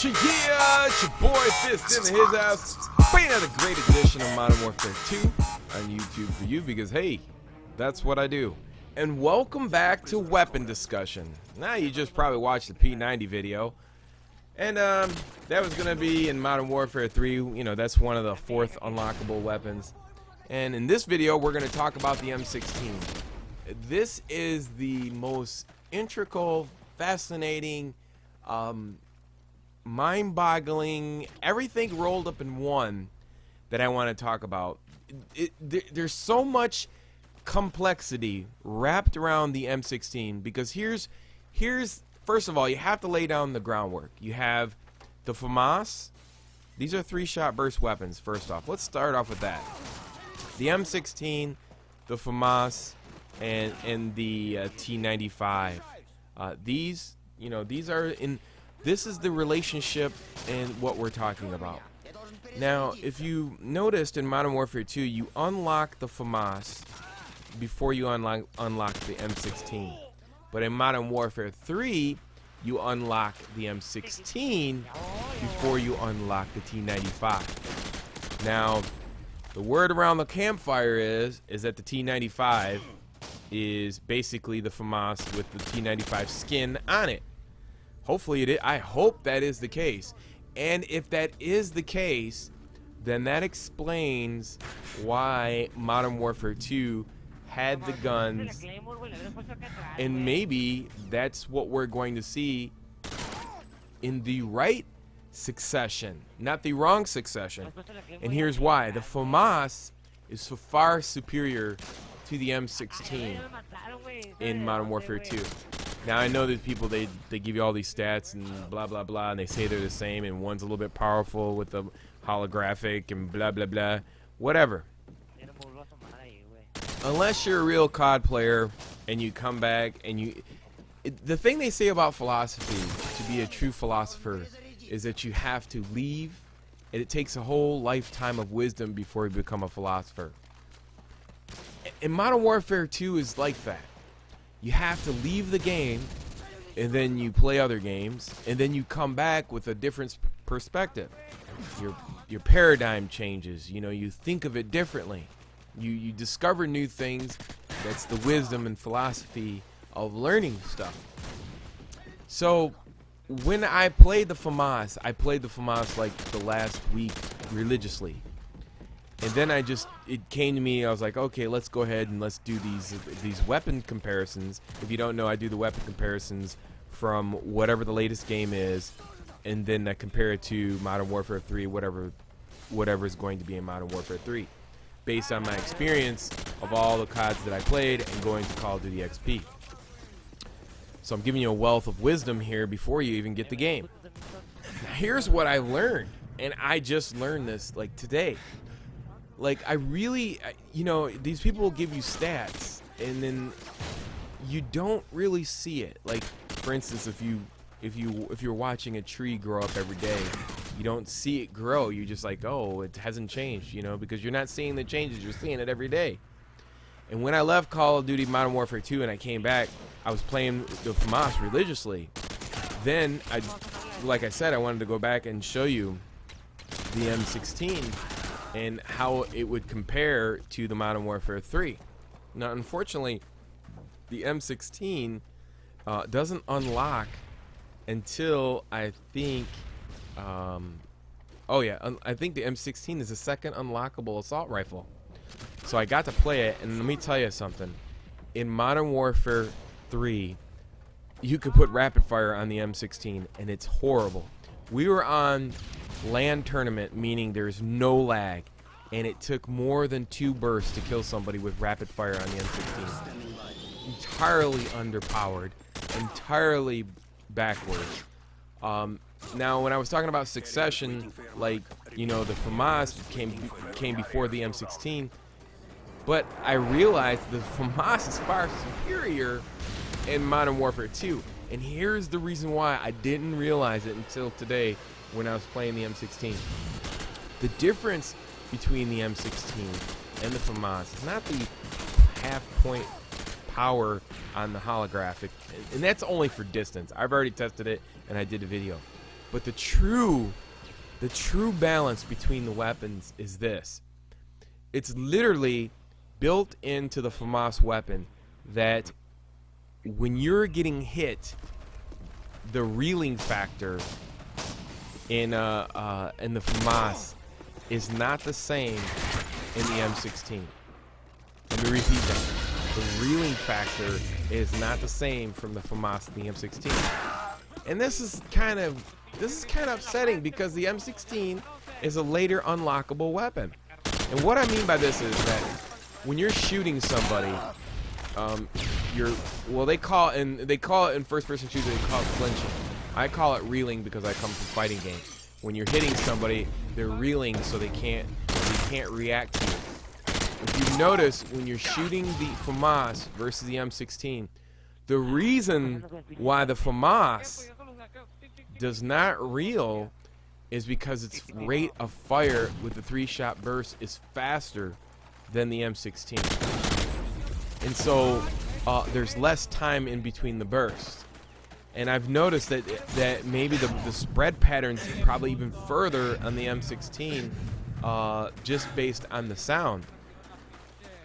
Yeah, it's your boy Fist in his house. Bringing another great edition of Modern Warfare 2 on YouTube for you because, hey, that's what I do. And welcome back to Weapon Discussion. Now, you just probably watched the P90 video. And that was going to be in Modern Warfare 3. You know, that's one of the 4th unlockable weapons. And in this video, we're going to talk about the M16. This is the most integral, fascinating, mind-boggling, everything rolled up in one that I want to talk about. There's so much complexity wrapped around the M16 because here's first of all, you have to lay down the groundwork. You have the FAMAS. These are 3-shot burst weapons. First off, let's start off with that. The M16, the FAMAS, and the T95. These are in. This is the relationship and what we're talking about. Now, if you noticed in Modern Warfare 2, you unlock the FAMAS before you unlock the M16. But in Modern Warfare 3, you unlock the M16 before you unlock the T95. Now, the word around the campfire is that the T95 is basically the FAMAS with the T95 skin on it. Hopefully it is. I hope that is the case. And if that is the case, then that explains why Modern Warfare 2 had the guns, and maybe that's what we're going to see in the right succession, not the wrong succession. And here's why. The FAMAS is so far superior to the M16 in Modern Warfare 2. Now, I know that people, they give you all these stats and blah, blah, blah, and they say they're the same, and one's a little bit powerful with the holographic and blah, blah, blah. Whatever. Unless you're a real COD player and you come back and the thing they say about philosophy, to be a true philosopher, is that you have to leave, and it takes a whole lifetime of wisdom before you become a philosopher. And Modern Warfare 2 is like that. You have to leave the game, and then you play other games, and then you come back with a different perspective. Your paradigm changes. You know, you think of it differently. You discover new things. That's the wisdom and philosophy of learning stuff. So when I played the FAMAS, like the last week religiously. And then it came to me, I was like, okay, let's go ahead and let's do these weapon comparisons. If you don't know, I do the weapon comparisons from whatever the latest game is, and then I compare it to Modern Warfare 3, whatever is going to be in Modern Warfare 3, based on my experience of all the CODs that I played and going to Call of Duty XP. So I'm giving you a wealth of wisdom here before you even get the game. Now, here's what I learned, and I just learned this like today. Like, I really, you know, these people will give you stats, and then you don't really see it. Like, for instance, if you're watching a tree grow up every day, you don't see it grow. You're just like, oh, it hasn't changed, you know, because you're not seeing the changes. You're seeing it every day. And when I left Call of Duty Modern Warfare 2 and I came back, I was playing the FAMAS religiously. Then, like I said, I wanted to go back and show you the M16 and how it would compare to the Modern Warfare 3. Now, unfortunately, the M16 doesn't unlock until I think, I think the M16 is the second unlockable assault rifle. So I got to play it, and let me tell you something. In Modern Warfare 3, you could put rapid fire on the M16, and it's horrible. We were on LAN tournament, meaning there's no lag, and it took more than 2 bursts to kill somebody with rapid fire on the M16. Entirely underpowered, entirely backwards. Now, when I was talking about succession, like, you know, the FAMAS came before the M16, but I realized the FAMAS is far superior in Modern Warfare 2. And here's the reason why I didn't realize it until today when I was playing the M16. The difference between the M16 and the FAMAS is not the half-point power on the holographic, and that's only for distance. I've already tested it, and I did a video. But the true balance between the weapons is this. It's literally built into the FAMAS weapon that when you're getting hit, the reeling factor in the FAMAS is not the same in the M16. Let me repeat that. The reeling factor is not the same from the FAMAS to the M16. And this is kind of upsetting because the M16 is a later unlockable weapon. And what I mean by this is that when you're shooting somebody, they call it in first-person shooter, they call it flinching. I call it reeling because I come from fighting games. When you're hitting somebody, they're reeling so they can't react to you. If you notice, when you're shooting the FAMAS versus the M16, the reason why the FAMAS does not reel is because its rate of fire with the 3-shot burst is faster than the M16. And so there's less time in between the bursts. And I've noticed that maybe the spread patterns probably even further on the M16 just based on the sound.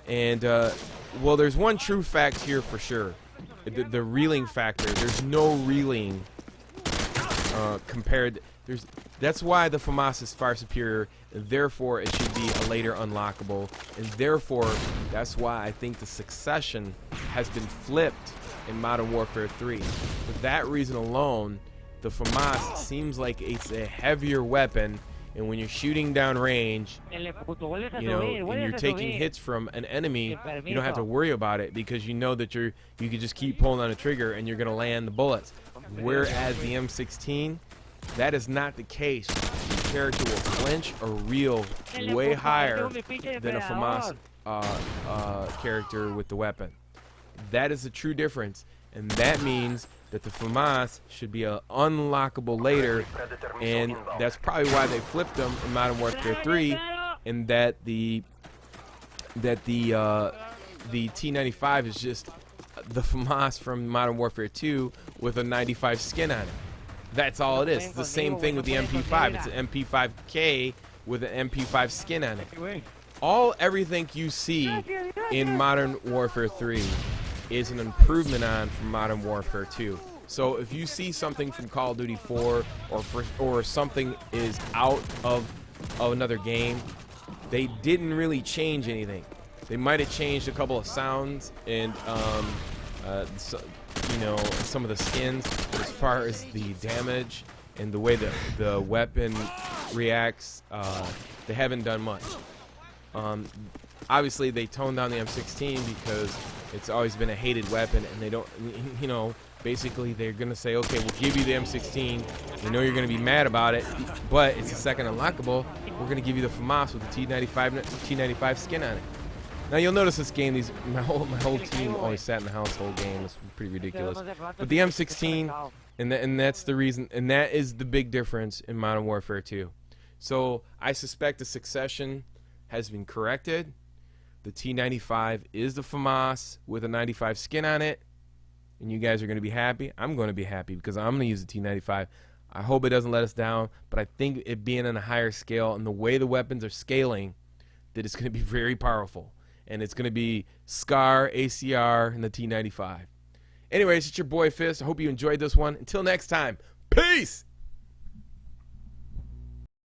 And well, there's one true fact here for sure. The reeling factor. There's no reeling compared. That's why the FAMAS is far superior, and therefore it should be a later unlockable, and therefore that's why I think the succession has been flipped in Modern Warfare 3. For that reason alone, the FAMAS seems like it's a heavier weapon, and when you're shooting down range, and you're taking hits from an enemy, you don't have to worry about it because you know that you can just keep pulling on the trigger and you're going to land the bullets. Whereas the M16, that is not the case. The character will flinch or reel way higher than a FAMAS character with the weapon. That is the true difference, and that means that the FAMAS should be unlockable later, and that's probably why they flipped them in Modern Warfare 3, and that the T95 is just the FAMAS from Modern Warfare 2 with a 95 skin on it. That's all it is. It's the same thing with the MP5. It's an MP5K with an MP5 skin on it. Everything you see in Modern Warfare 3 is an improvement from Modern Warfare 2. So if you see something from Call of Duty 4 or something is out of another game, they didn't really change anything. They might have changed a couple of sounds and some of the skins, but as far as the damage and the way that the weapon reacts, they haven't done much. Obviously they toned down the M16 because it's always been a hated weapon, and they don't, basically they're going to say, okay, we'll give you the M16. We know you're going to be mad about it, but it's a second unlockable. We're going to give you the FAMAS with the T95 skin on it. Now you'll notice this game, my whole team always sat in the house whole game. It's pretty ridiculous. But the M16, and that's the reason, and that is the big difference in Modern Warfare 2. So I suspect the succession has been corrected. The T95 is the FAMAS with a 95 skin on it, and you guys are going to be happy. I'm going to be happy because I'm going to use the T95. I hope it doesn't let us down, but I think it being on a higher scale and the way the weapons are scaling, that it's going to be very powerful. And it's going to be SCAR, ACR, and the T95. Anyways, it's your boy Fist. I hope you enjoyed this one. Until next time, peace!